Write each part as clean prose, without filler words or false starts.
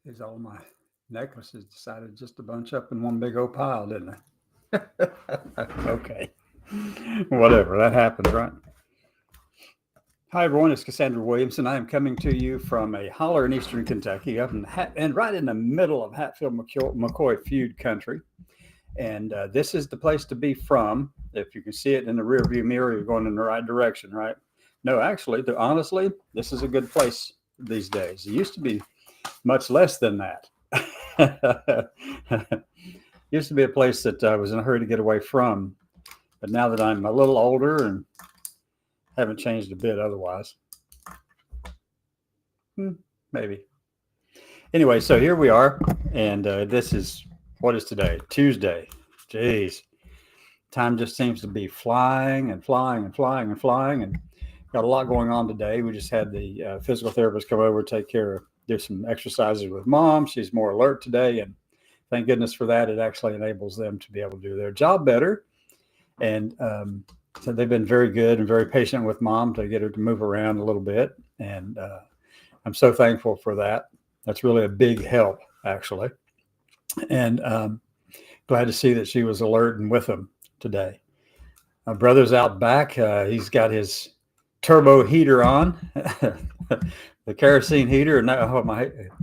Is all my necklaces decided just to bunch up in one big old pile, didn't they? Okay. Whatever. That happens, right? Hi, everyone. It's Cassandra Williamson. I am coming to you from a holler in eastern Kentucky, up in and right in the middle of Hatfield-McCoy feud country. And this is the place to be from. If you can see it in the rear view mirror, you're going in the right direction, right? No, actually, honestly, this is a good place these days. It used to be much less than that. Used to be a place that I was in a hurry to get away from. But now that I'm a little older and haven't changed a bit otherwise, maybe. Anyway, so here we are. And this is, what is today? Tuesday. Jeez. Time just seems to be flying and flying and flying and flying. And got a lot going on today. We just had the physical therapist come over, do some exercises with mom. She's more alert today. And thank goodness for that. It actually enables them to be able to do their job better. And so they've been very good and very patient with mom to get her to move around a little bit. And I'm so thankful for that. That's really a big help, actually. And glad to see that she was alert and with them today. My brother's out back. He's got his turbo heater on, the kerosene heater.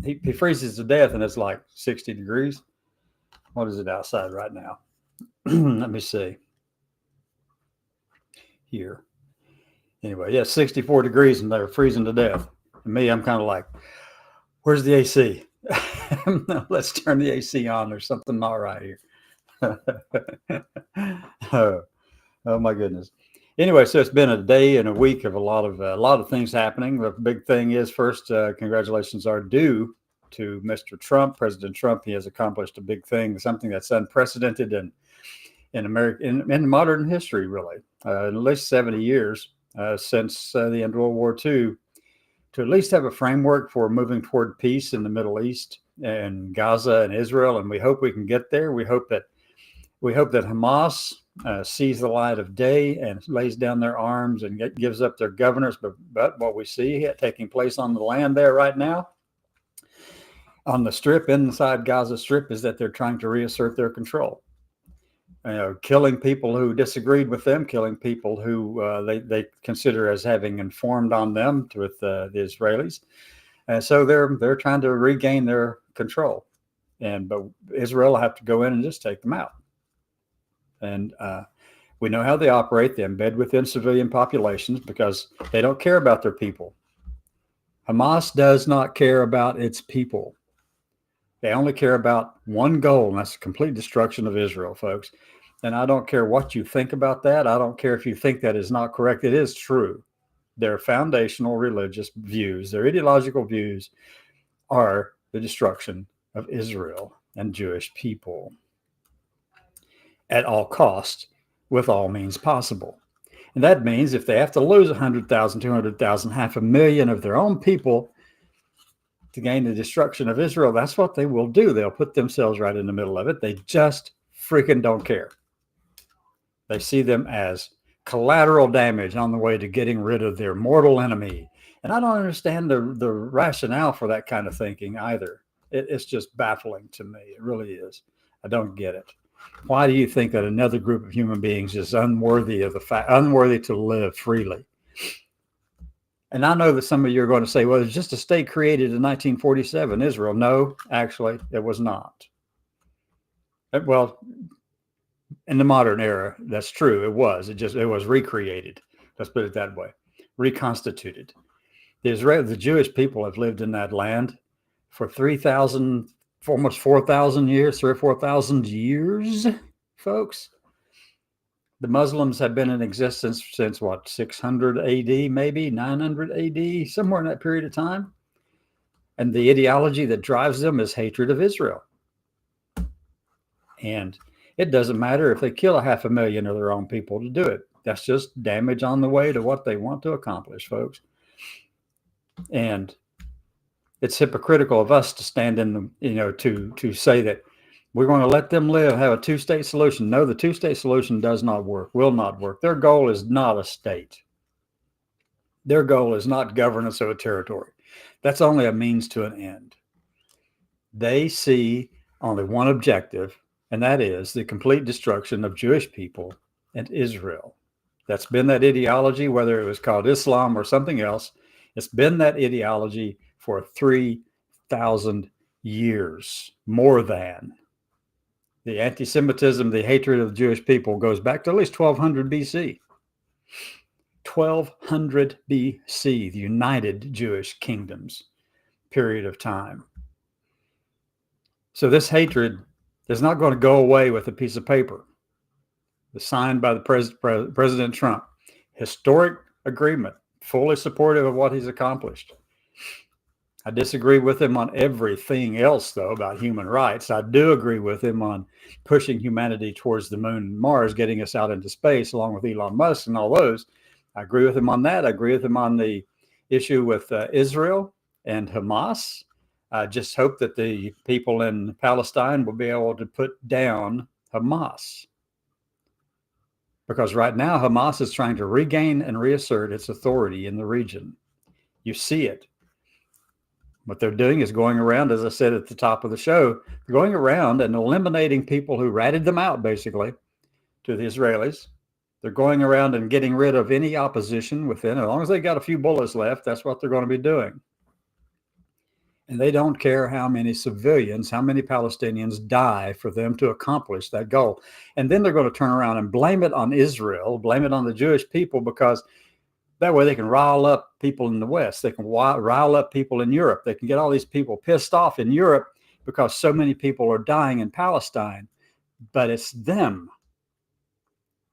He freezes to death, and it's like 60 degrees. What is it outside right now? Let me see. Here. Anyway, yeah, 64 degrees, and they're freezing to death. And me, I'm kind of like, where's the AC? Let's turn the AC on. There's something not right here. Oh my goodness. Anyway, so it's been a day and a week of a lot of things happening. The big thing is, first, congratulations are due to Mr. Trump, President Trump. He has accomplished a big thing, something that's unprecedented in America, in modern history, really, in at least 70 years since the end of World War II, to at least have a framework for moving toward peace in the Middle East and Gaza and Israel. And we hope we can get there. We hope that Hamas sees the light of day and lays down their arms and gives up their governors. But what we see taking place on the land there right now, on the strip, inside Gaza Strip, is that they're trying to reassert their control. Killing people who disagreed with them, killing people who they consider as having informed on them with the Israelis. And so they're trying to regain their control. But Israel will have to go in and just take them out. And we know how they operate. They embed within civilian populations because they don't care about their people. Hamas does not care about its people. They only care about one goal, and that's the complete destruction of Israel, folks. And I don't care what you think about that. I don't care if you think that is not correct. It is true. Their foundational religious views, their ideological views, are the destruction of Israel and Jewish people at all costs, with all means possible. And that means if they have to lose 100,000, 200,000, 500,000 of their own people to gain the destruction of Israel, that's what they will do. They'll put themselves right in the middle of it. They just freaking don't care. They see them as collateral damage on the way to getting rid of their mortal enemy. And I don't understand the rationale for that kind of thinking either. It's just baffling to me. It really is. I don't get it. Why do you think that another group of human beings is unworthy to live freely? And I know that some of you are going to say, well, it's just a state created in 1947, Israel. No, actually, it was not. Well, in the modern era, that's true. It was. It was recreated. Let's put it that way. Reconstituted. The Jewish people have lived in that land for 3,000, almost 4,000 years, 3,000 or 4,000 years, folks. The Muslims have been in existence since, 600 AD, maybe 900 AD, somewhere in that period of time. And the ideology that drives them is hatred of Israel. And it doesn't matter if they kill 500,000 of their own people to do it. That's just damage on the way to what they want to accomplish, folks. And it's hypocritical of us to stand in the, to say that we're going to let them live, have a two-state solution. No, the two-state solution does not work, will not work. Their goal is not a state. Their goal is not governance of a territory. That's only a means to an end. They see only one objective, and that is the complete destruction of Jewish people and Israel. That's been that ideology, whether it was called Islam or something else. It's been that ideology for 3,000 years, more than. The anti-Semitism, the hatred of the Jewish people goes back to at least 1200 BC. 1200 BC, the United Jewish Kingdoms period of time. So this hatred is not going to go away with a piece of paper. Signed by the President Trump. Historic agreement, fully supportive of what he's accomplished. I disagree with him on everything else, though, about human rights. I do agree with him on pushing humanity towards the moon and Mars, getting us out into space, along with Elon Musk and all those. I agree with him on that. I agree with him on the issue with Israel and Hamas. I just hope that the people in Palestine will be able to put down Hamas. Because right now, Hamas is trying to regain and reassert its authority in the region. You see it. What they're doing is going around, as I said at the top of the show, going around and eliminating people who ratted them out, basically, to the Israelis. They're going around and getting rid of any opposition within. As long as they got a few bullets left, that's what they're going to be doing. And they don't care how many civilians, how many Palestinians die for them to accomplish that goal. And then they're going to turn around and blame it on Israel, blame it on the Jewish people, because that way they can rile up people in the West. They can rile up people in Europe. They can get all these people pissed off in Europe because so many people are dying in Palestine. But it's them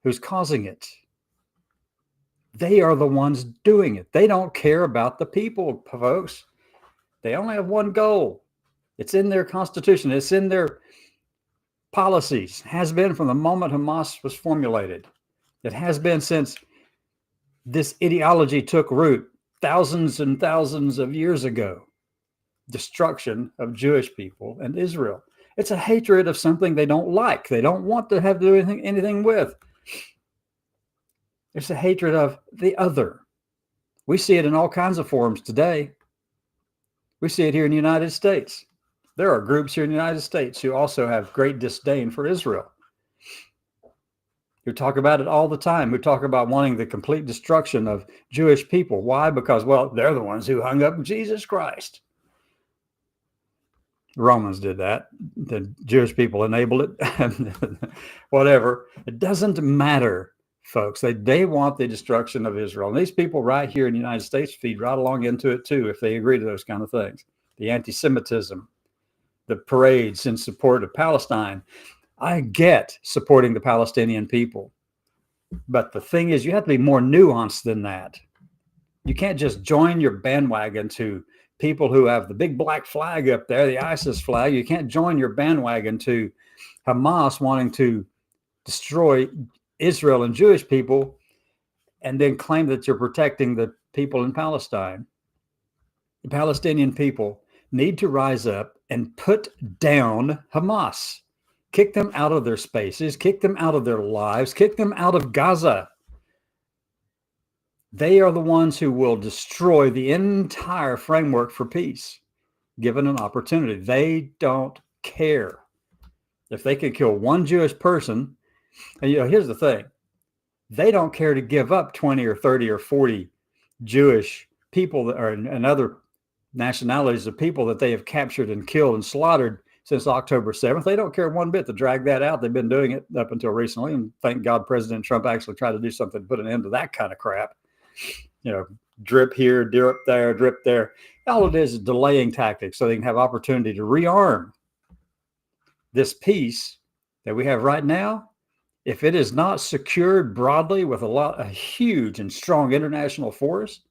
who's causing it. They are the ones doing it. They don't care about the people, folks. They only have one goal. It's in their constitution. It's in their policies. It has been from the moment Hamas was formulated. It has been since this ideology took root thousands and thousands of years ago. Destruction of Jewish people and Israel. It's a hatred of something they don't like. They don't want to have to do anything with. It's a hatred of the other. We see it in all kinds of forms today. We see it here in the United States. There are groups here in the United States who also have great disdain for Israel. Who talk about it all the time. Who talk about wanting the complete destruction of Jewish people. Why? Because, well, they're the ones who hung up Jesus Christ. The Romans did that. The Jewish people enabled it. Whatever. It doesn't matter, folks. They want the destruction of Israel. And these people right here in the United States feed right along into it too, if they agree to those kind of things. The anti-Semitism, the parades in support of Palestine. I get supporting the Palestinian people. But the thing is, you have to be more nuanced than that. You can't just join your bandwagon to people who have the big black flag up there, the ISIS flag. You can't join your bandwagon to Hamas wanting to destroy Israel and Jewish people and then claim that you're protecting the people in Palestine. The Palestinian people need to rise up and put down Hamas. Kick them out of their spaces, kick them out of their lives, kick them out of Gaza. They are the ones who will destroy the entire framework for peace, given an opportunity. They don't care. If they could kill one Jewish person, and here's the thing, they don't care to give up 20 or 30 or 40 Jewish people and other nationalities of people that they have captured and killed and slaughtered since October 7th. They don't care one bit to drag that out. They've been doing it up until recently. And thank God President Trump actually tried to do something to put an end to that kind of crap. Drip here, drip there, drip there. All it is delaying tactics so they can have opportunity to rearm this that we have right now. If it is not secured broadly with a huge and strong international force,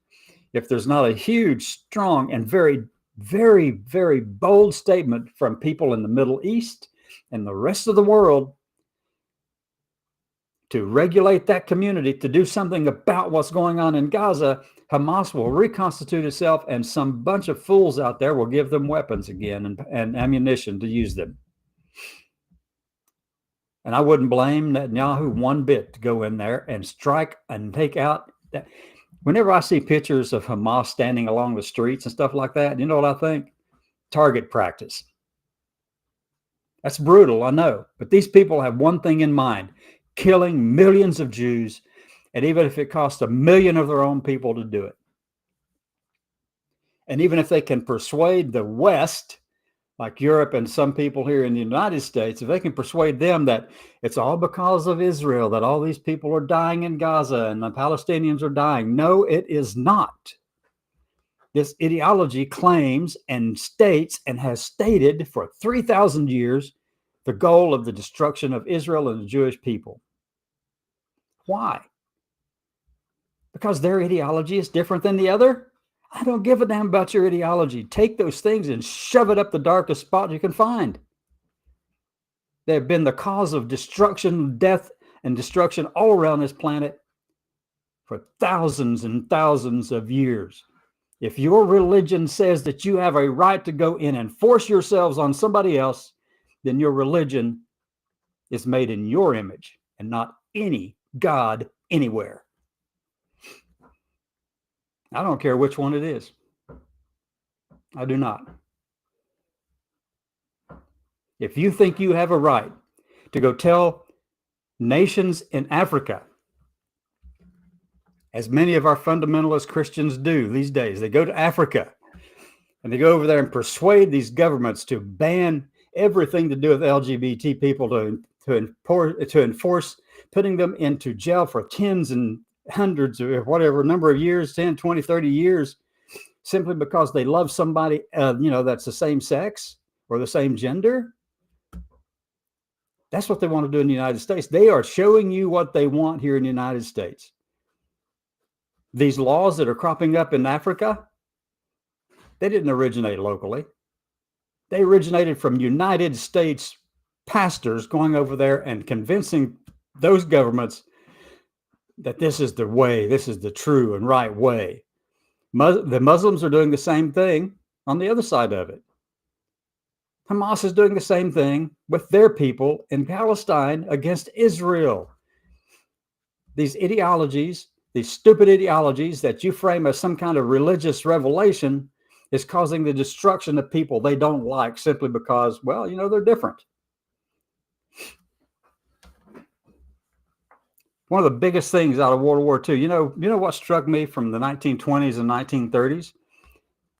if there's not a huge, strong, and very, very, very bold statement from people in the Middle East and the rest of the world to regulate that community, to do something about what's going on in Gaza, Hamas will reconstitute itself, and some bunch of fools out there will give them weapons again and ammunition to use them. And I wouldn't blame Netanyahu one bit to go in there and strike and take out that. Whenever I see pictures of Hamas standing along the streets and stuff like that, you know what I think? Target practice. That's brutal, I know. But these people have one thing in mind: killing millions of Jews, and even if it costs 1 million of their own people to do it. And even if they can persuade the West, like Europe and some people here in the United States, if they can persuade them that it's all because of Israel, that all these people are dying in Gaza and the Palestinians are dying. No, it is not. This ideology claims and states and has stated for 3,000 years the goal of the destruction of Israel and the Jewish people. Why? Because their ideology is different than the other? I don't give a damn about your ideology. Take those things and shove it up the darkest spot you can find. They have been the cause of destruction, death, and destruction all around this planet for thousands and thousands of years. If your religion says that you have a right to go in and force yourselves on somebody else, then your religion is made in your image and not any God anywhere. I don't care which one it is. I do not. If you think you have a right to go tell nations in Africa, as many of our fundamentalist Christians do these days, they go to Africa and they go over there and persuade these governments to ban everything to do with LGBT people, to enforce putting them into jail for tens and hundreds of whatever number of years, 10, 20, 30 years, simply because they love somebody, that's the same sex or the same gender. That's what they want to do in the United States. They are showing you what they want here in the United States. These laws that are cropping up in Africa, they didn't originate locally. They originated from United States pastors going over there and convincing those governments that this is the way, this is the true and right way. The Muslims are doing the same thing on the other side of it. Hamas is doing the same thing with their people in Palestine against Israel. These ideologies, these stupid ideologies that you frame as some kind of religious revelation, is causing the destruction of people they don't like simply because, well, they're different. One of the biggest things out of World War II, you know what struck me from the 1920s and 1930s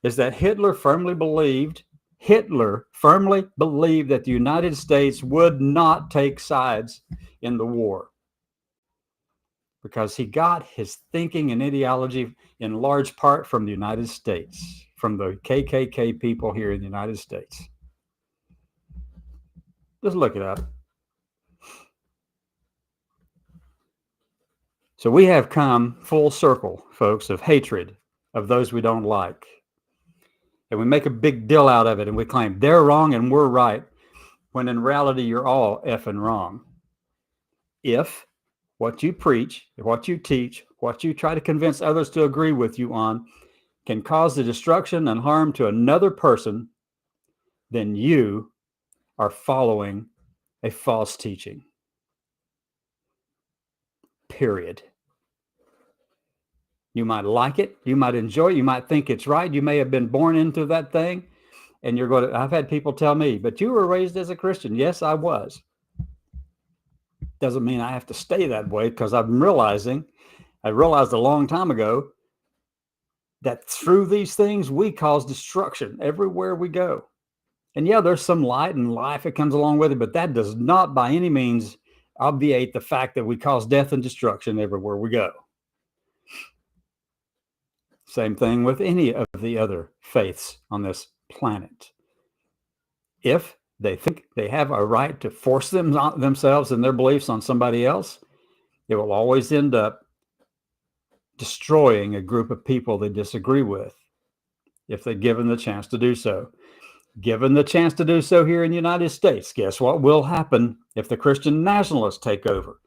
is that Hitler firmly believed that the United States would not take sides in the war, because he got his thinking and ideology in large part from the United States, from the KKK people here in the United States. Just look it up. So we have come full circle, folks, of hatred of those we don't like. And we make a big deal out of it, and we claim they're wrong and we're right, when in reality you're all effing wrong. If what you preach, what you teach, what you try to convince others to agree with you on can cause the destruction and harm to another person, then you are following a false teaching. Period. You might like it, you might enjoy it, you might think it's right, you may have been born into that thing, and I've had people tell me, but you were raised as a Christian. Yes, I was. Doesn't mean I have to stay that way, because I realized a long time ago that through these things we cause destruction everywhere we go. And yeah, there's some light and life that comes along with it, but that does not by any means obviate the fact that we cause death and destruction everywhere we go. Same thing with any of the other faiths on this planet. If they think they have a right to force themselves and their beliefs on somebody else, it will always end up destroying a group of people they disagree with if they're given the chance to do so. Given the chance to do so here in the United States, guess what will happen if the Christian nationalists take over?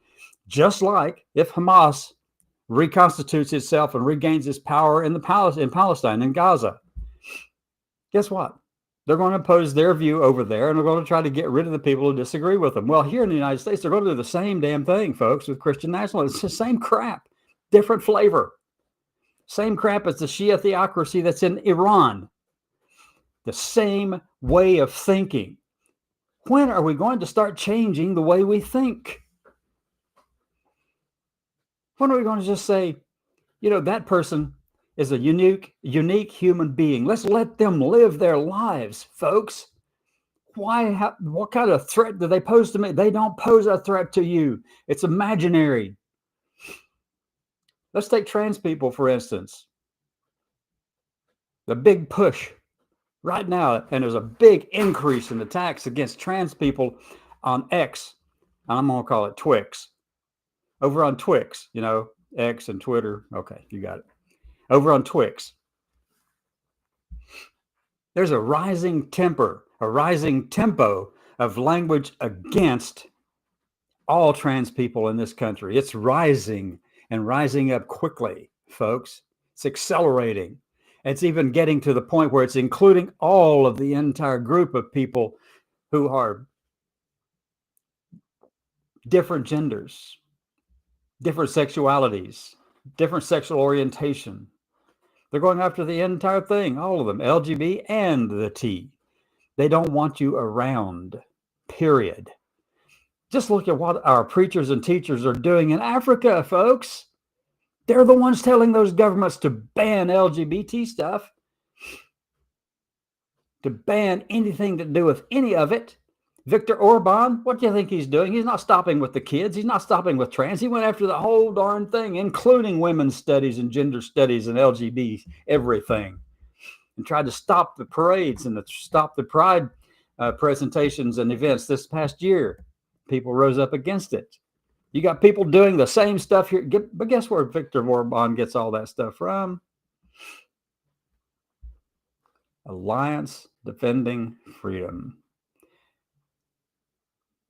Just like if Hamas reconstitutes itself and regains its power in Palestine, in Gaza. Guess what? They're going to impose their view over there, and they're going to try to get rid of the people who disagree with them. Well, here in the United States, they're going to do the same damn thing, folks, with Christian nationalism. It's the same crap, different flavor. Same crap as the Shia theocracy that's in Iran. The same way of thinking. When are we going to start changing the way we think? When are we going to just say, that person is a unique human being. Let's let them live their lives, folks. What kind of threat do they pose to me? They don't pose a threat to you. It's imaginary. Let's take trans people, for instance. The big push right now, and there's a big increase in attacks against trans people on X, and I'm going to call it Twix. Over on Twix, X and Twitter. Okay, you got it. Over on Twix, there's a rising tempo of language against all trans people in this country. It's rising and rising up quickly, folks. It's accelerating. It's even getting to the point where it's including all of the entire group of people who are different genders, different sexualities, different sexual orientation. They're going after the entire thing, all of them, LGBT and the T. They don't want you around, period. Just look at what our preachers and teachers are doing in Africa, folks. They're the ones telling those governments to ban LGBT stuff, to ban anything to do with any of it. Viktor Orban, what do you think he's doing? He's not stopping with the kids. He's not stopping with trans. He went after the whole darn thing, including women's studies and gender studies and LGBT, everything, and tried to stop the parades and stop the pride presentations and events this past year. People rose up against it. You got people doing the same stuff here. But guess where Viktor Orban gets all that stuff from? Alliance Defending Freedom.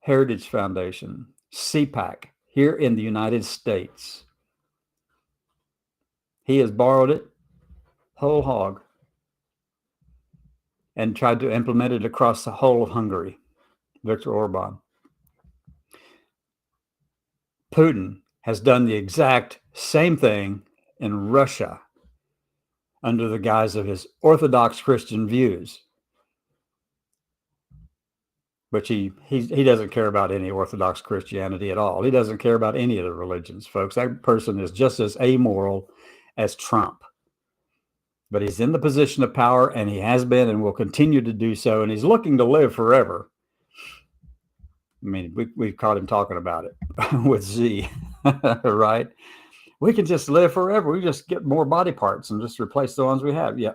Heritage Foundation, CPAC, here in the United States. He has borrowed it whole hog and tried to implement it across the whole of Hungary. Viktor Orban. Putin has done the exact same thing in Russia under the guise of his Orthodox Christian views. But he doesn't care about any Orthodox Christianity at all. He doesn't care about any of the religions, folks. That person is just as amoral as Trump. But he's in the position of power, and he has been and will continue to do so, and he's looking to live forever. I mean, we've caught him talking about it with Z, right? We can just live forever. We just get more body parts and just replace the ones we have. Yeah.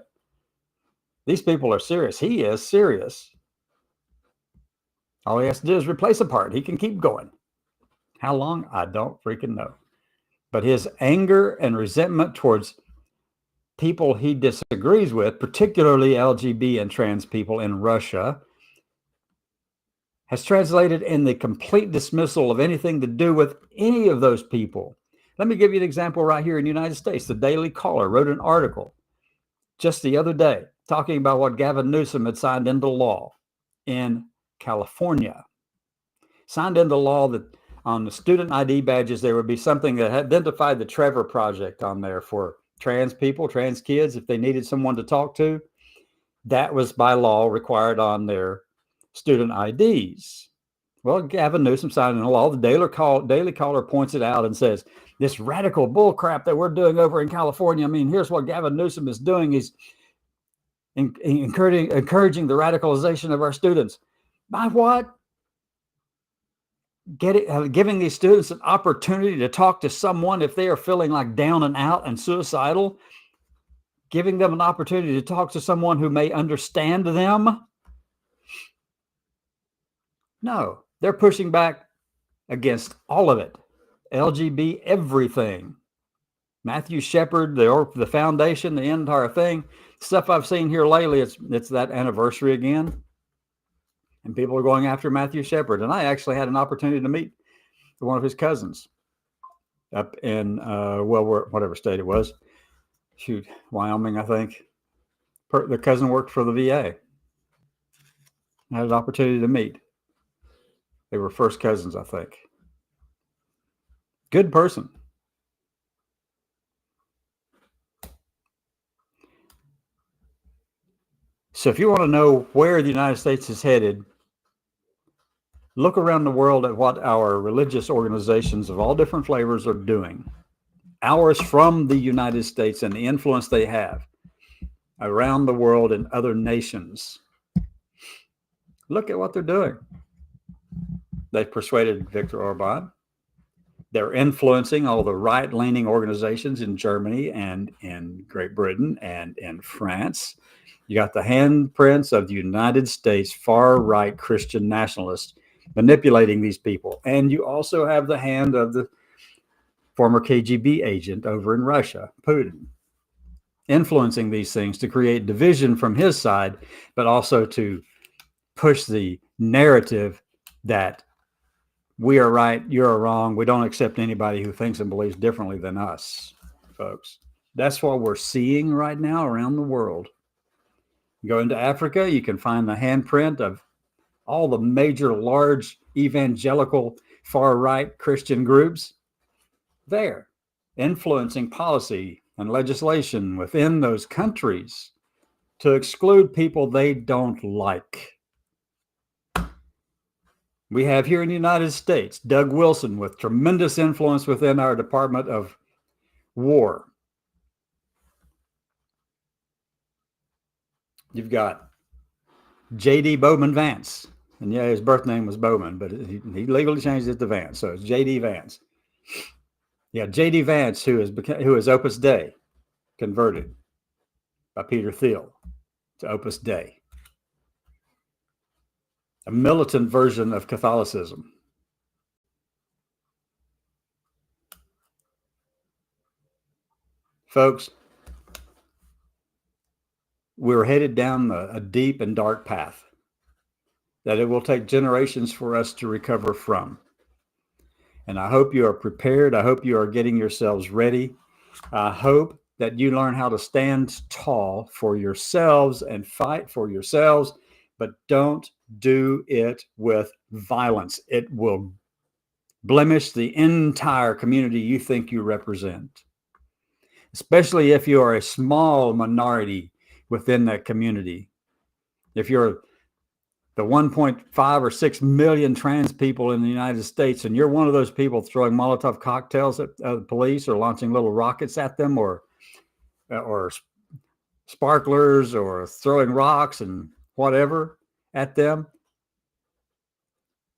These people are serious. He is serious. All he has to do is replace a part. He can keep going. How long? I don't freaking know. But his anger and resentment towards people he disagrees with, particularly LGBT and trans people in Russia, has translated in the complete dismissal of anything to do with any of those people. Let me give you an example right here in the United States. The Daily Caller wrote an article just the other day talking about what Gavin Newsom had signed into law in California. Signed into law that on the student ID badges, there would be something that identified the Trevor Project on there for trans people, trans kids, if they needed someone to talk to. That was by law required on their student IDs. Well, Gavin Newsom signed into law. The Daily Caller points it out and says, this radical bullcrap that we're doing over in California, I mean, here's what Gavin Newsom is doing. He's encouraging the radicalization of our students. By what? Giving these students an opportunity to talk to someone if they are feeling like down and out and suicidal, giving them an opportunity to talk to someone who may understand them. No, they're pushing back against all of it. LGBT, everything. Matthew Shepard, the foundation, the entire thing. Stuff I've seen here lately, it's that anniversary again. And people are going after Matthew Shepard. And I actually had an opportunity to meet one of his cousins up in, whatever state it was. Wyoming, I think. The cousin worked for the VA. I had an opportunity to meet. They were first cousins, I think. Good person. So if you want to know where the United States is headed, Look around the world at what our religious organizations of all different flavors are doing. Ours from the United States and the influence they have around the world in other nations. Look at what they're doing. They've persuaded Viktor Orban. They're influencing all the right-leaning organizations in Germany and in Great Britain and in France. You got the handprints of the United States far-right Christian nationalists manipulating these people. And you also have the hand of the former KGB agent over in Russia, Putin, influencing these things to create division from his side, but also to push the narrative that we are right, you're wrong. We don't accept anybody who thinks and believes differently than us, folks. That's what we're seeing right now around the world. You go into Africa, you can find the handprint of all the major large evangelical far-right Christian groups there, influencing policy and legislation within those countries to exclude people they don't like. We have here in the United States, Doug Wilson with tremendous influence within our Department of War. You've got J.D. Bowman Vance. And yeah, his birth name was Bowman, but he legally changed it to Vance. So it's J.D. Vance. Yeah, J.D. Vance, who is Opus Dei, converted by Peter Thiel to Opus Dei, a militant version of Catholicism. Folks, we're headed down a deep and dark path that it will take generations for us to recover from. And I hope you are prepared. I hope you are getting yourselves ready. I hope that you learn how to stand tall for yourselves and fight for yourselves, but don't do it with violence. It will blemish the entire community you think you represent, especially if you are a small minority within that community. If you're the 1.5 or 6 million trans people in the United States, and you're one of those people throwing Molotov cocktails at the police or launching little rockets at them or sparklers or throwing rocks and whatever at them,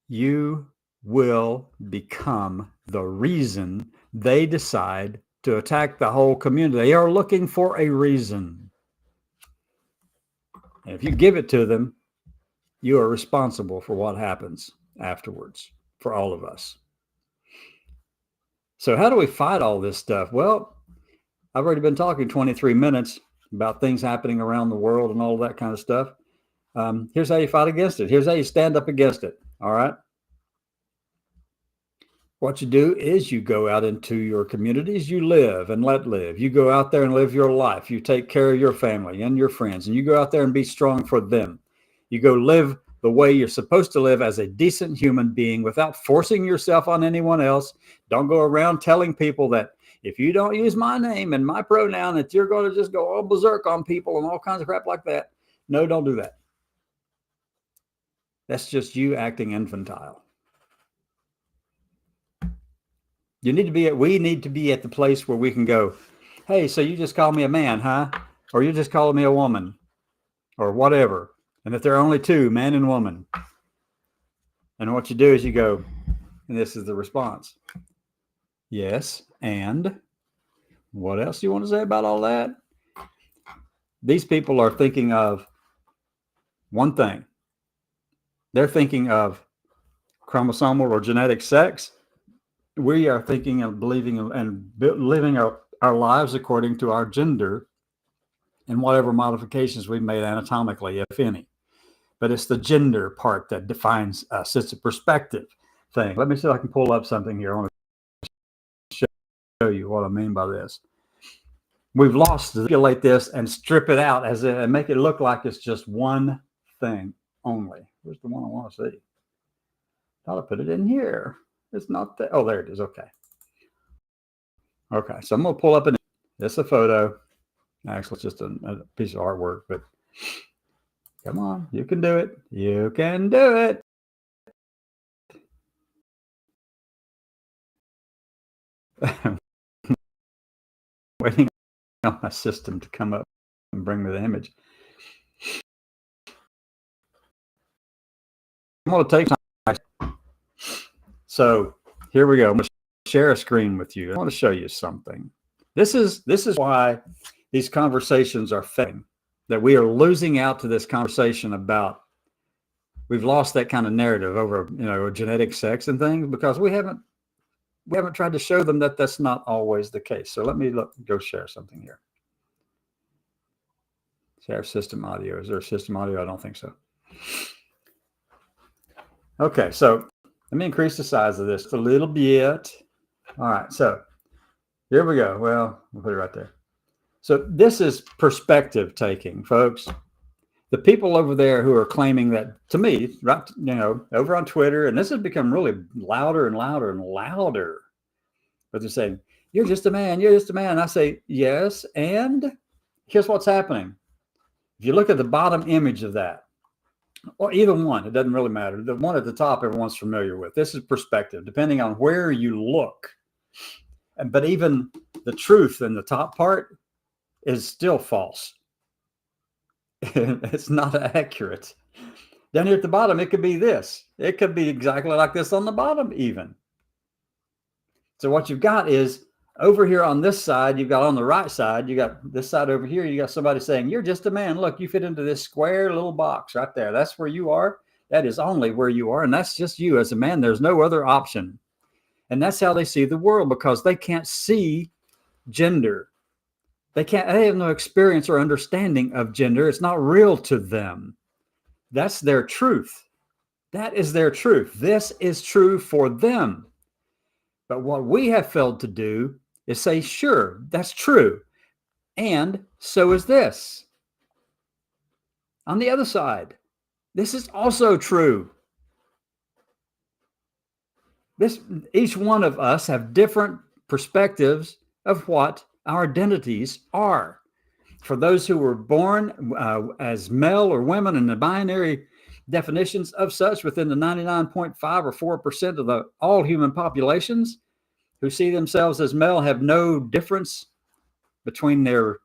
you will become the reason they decide to attack the whole community. They are looking for a reason. And if you give it to them, you are responsible for what happens afterwards for all of us. So how do we fight all this stuff? Well, I've already been talking 23 minutes about things happening around the world and all that kind of stuff. Here's how you fight against it. Here's how you stand up against it. All right. What you do is you go out into your communities, you live and let live. You go out there and live your life. You take care of your family and your friends, and you go out there and be strong for them. You go live the way you're supposed to live as a decent human being without forcing yourself on anyone else. Don't go around telling people that if you don't use my name and my pronoun, that you're going to just go all berserk on people and all kinds of crap like that. No, don't do that. That's just you acting infantile. We need to be at the place where we can go, hey, so you just call me a man, huh? Or you just call me a woman or whatever. And that there are only two, man and woman. And what you do is you go, and this is the response. Yes, and what else do you want to say about all that? These people are thinking of one thing. They're thinking of chromosomal or genetic sex. We are thinking of believing and living our lives according to our gender and whatever modifications we've made anatomically, if any. But it's the gender part that defines us. It's a perspective thing. Let me see if I can pull up something here. I want to show you what I mean by this. We've lost to manipulate this and strip it out and make it look like it's just one thing only. Where's the one I want to see? Thought I put it in here. It's not there. Oh, there it is. Okay. Okay. So I'm going to pull up it's a photo. Actually, it's just a piece of artwork, but come on. You can do it. You can do it. Waiting on my system to come up and bring me the image. I'm going to take time. So here we go. I'm going to share a screen with you. I want to show you something. This is why these conversations are failing, that we are losing out to this conversation about, we've lost that kind of narrative over, genetic sex and things, because we haven't tried to show them that that's not always the case. So let me go share something here. Share system audio. Is there a system audio? I don't think so. Okay, so let me increase the size of this a little bit. All right, so here we go. Well, we'll put it right there. So this is perspective taking, folks. The people over there who are claiming that, to me, right, over on Twitter, and this has become really louder and louder and louder, but they're saying, you're just a man, you're just a man. And I say, yes, and here's what's happening. If you look at the bottom image of that, or either one, it doesn't really matter. The one at the top, everyone's familiar with. This is perspective, depending on where you look. But even the truth in the top part is still false. It's not accurate. Down here at the bottom, it could be this. It could be exactly like this on the bottom even. So what you've got is, over here on this side, you've got on the right side, you got this side over here, you got somebody saying, you're just a man. Look, you fit into this square little box right there. That's where you are. That is only where you are. And that's just you as a man. There's no other option. And that's how they see the world, because they can't see gender. They have no experience or understanding of gender. It's not real to them. That's their truth. That is their truth. This is true for them. But what we have failed to do is say, sure, that's true. And so is this. On the other side, this is also true. Each one of us have different perspectives of what our identities are. For those who were born as male or women in the binary definitions of such within the 99.5 or 4% of all human populations who see themselves as male have no difference between their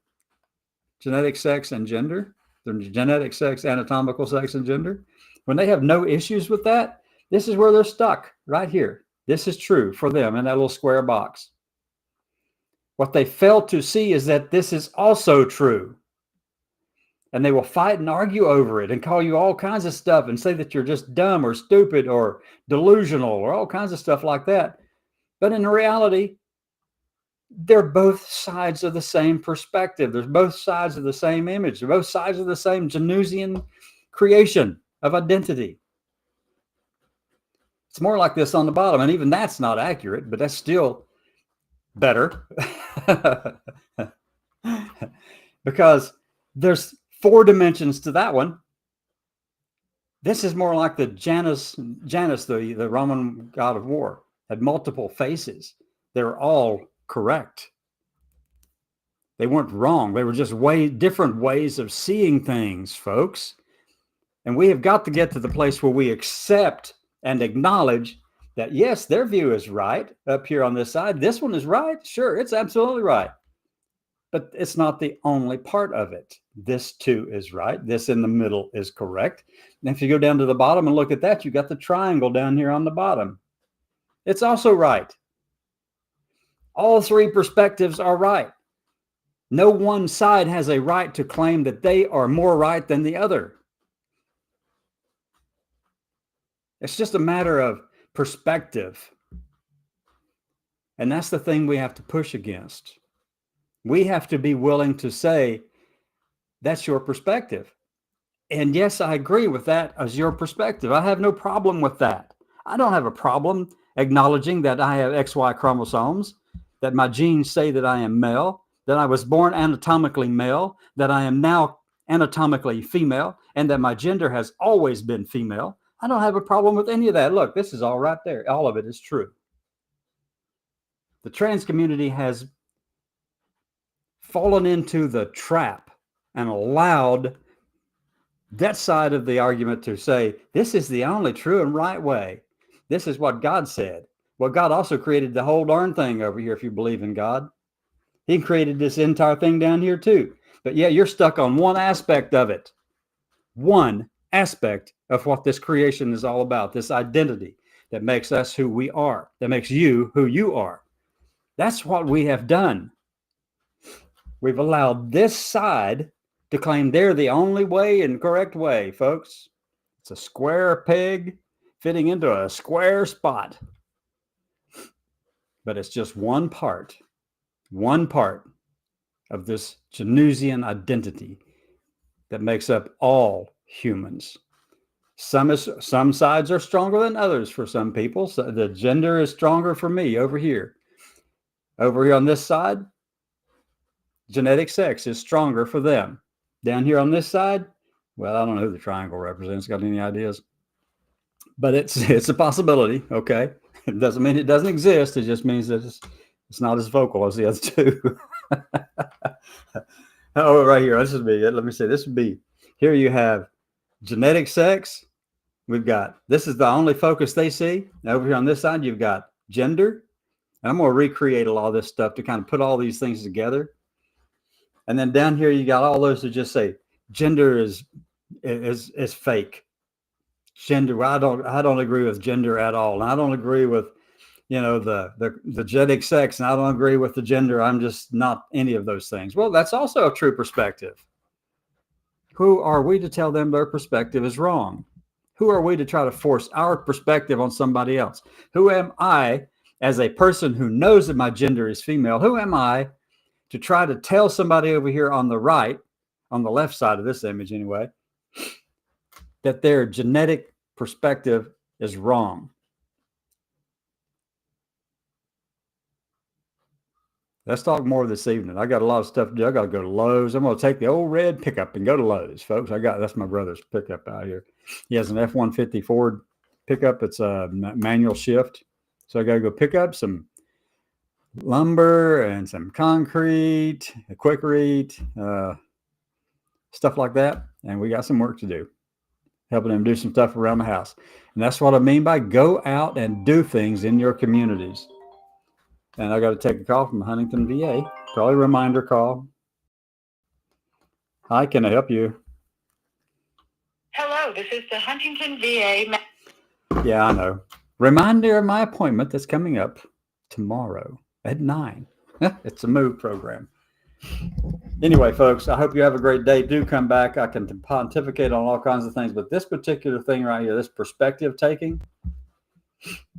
genetic sex and gender, their genetic sex, anatomical sex and gender. When they have no issues with that, this is where they're stuck, right here. This is true for them in that little square box. What they fail to see is that this is also true. And they will fight and argue over it and call you all kinds of stuff and say that you're just dumb or stupid or delusional or all kinds of stuff like that. But in reality, they're both sides of the same perspective. There's both sides of the same image. They're both sides of the same Januszian creation of identity. It's more like this on the bottom, and even that's not accurate, but that's still better. Because there's 4 dimensions to that one. This is more like the Janus, the Roman god of war, had multiple faces. They're all correct. They weren't wrong. They were just different ways of seeing things, folks. And we have got to get to the place where we accept and acknowledge that, yes, their view is right up here on this side. This one is right. Sure, it's absolutely right. But it's not the only part of it. This too is right. This in the middle is correct. And if you go down to the bottom and look at that, you got the triangle down here on the bottom. It's also right. All 3 perspectives are right. No one side has a right to claim that they are more right than the other. It's just a matter of perspective. And that's the thing we have to push against. We have to be willing to say, that's your perspective. And yes, I agree with that as your perspective. I have no problem with that. I don't have a problem acknowledging that I have XY chromosomes, that my genes say that I am male, that I was born anatomically male, that I am now anatomically female, and that my gender has always been female. I don't have a problem with any of that. Look, this is all right there. All of it is true. The trans community has fallen into the trap and allowed that side of the argument to say, this is the only true and right way. This is what God said. Well, God also created the whole darn thing over here if you believe in God. He created this entire thing down here too. But yeah, you're stuck on one aspect of it. One aspect of what this creation is all about, this identity that makes us who we are, that makes you who you are. That's what we have done. We've allowed this side to claim they're the only way and correct way, folks. It's a square peg fitting into a square spot. But it's just one part of this Januszian identity that makes up all humans. Some sides are stronger than others for some people. So the gender is stronger for me over here. Over here on this side, genetic sex is stronger for them. Down here on this side, well, I don't know who the triangle represents. Got any ideas? But it's a possibility. Okay, it doesn't mean it doesn't exist. It just means that it's not as vocal as the other two. Oh, right here. This would be it. Let me see. This would be here. You have genetic sex. We've got, this is the only focus they see. Over here on this side, you've got gender. And I'm going to recreate a lot of this stuff to kind of put all these things together. And then down here, you got all those that just say gender is fake. Gender, well, I don't agree with gender at all. And I don't agree with, the genetic sex, and I don't agree with the gender. I'm just not any of those things. Well, that's also a true perspective. Who are we to tell them their perspective is wrong? Who are we to try to force our perspective on somebody else? Who am I, as a person who knows that my gender is female, who am I to try to tell somebody over here on the right, on the left side of this image anyway, that their genetic perspective is wrong? Let's talk more this evening. I got a lot of stuff to do. I got to go to Lowe's. I'm going to take the old red pickup and go to Lowe's, folks. That's my brother's pickup out here. He has an F-150 Ford pickup. It's a manual shift. So I got to go pick up some lumber and some concrete, a Quikrete, stuff like that. And we got some work to do, helping him do some stuff around the house. And that's what I mean by go out and do things in your communities. And I got to take a call from Huntington, VA. Probably a reminder call. Hi, can I help you? Hello, this is the Huntington VA. Yeah, I know. Reminder of my appointment that's coming up tomorrow at 9. It's a move program. Anyway, folks, I hope you have a great day. Do come back. I can pontificate on all kinds of things, but this particular thing right here, this perspective taking,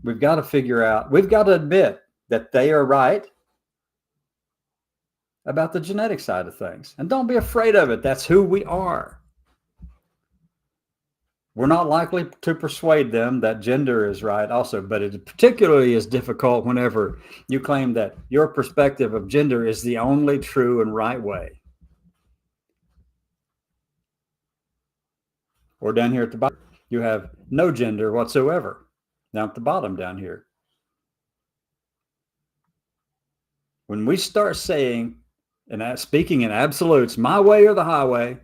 we've got to figure out, we've got to admit that they are right about the genetic side of things. And don't be afraid of it. That's who we are. We're not likely to persuade them that gender is right also, but it particularly is difficult whenever you claim that your perspective of gender is the only true and right way. Or down here at the bottom, you have no gender whatsoever. Down at the bottom down here. When we start saying and speaking in absolutes, my way or the highway,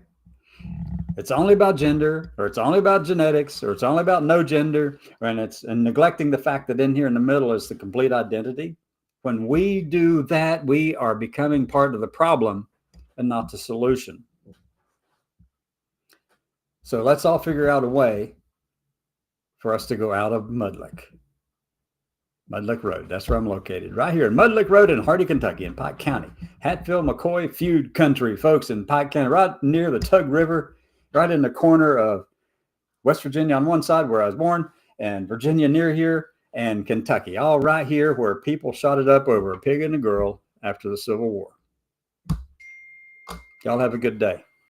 it's only about gender, or it's only about genetics, or it's only about no gender, and neglecting the fact that in here in the middle is the complete identity. When we do that, we are becoming part of the problem and not the solution. So let's all figure out a way for us to go out of Mudlick. Mudlick Road. That's where I'm located. Right here in Mudlick Road in Hardy, Kentucky, in Pike County. Hatfield, McCoy feud country, folks, in Pike County, right near the Tug River, right in the corner of West Virginia on one side where I was born, and Virginia near here, and Kentucky, all right here where people shot it up over a pig and a girl after the Civil War. Y'all have a good day.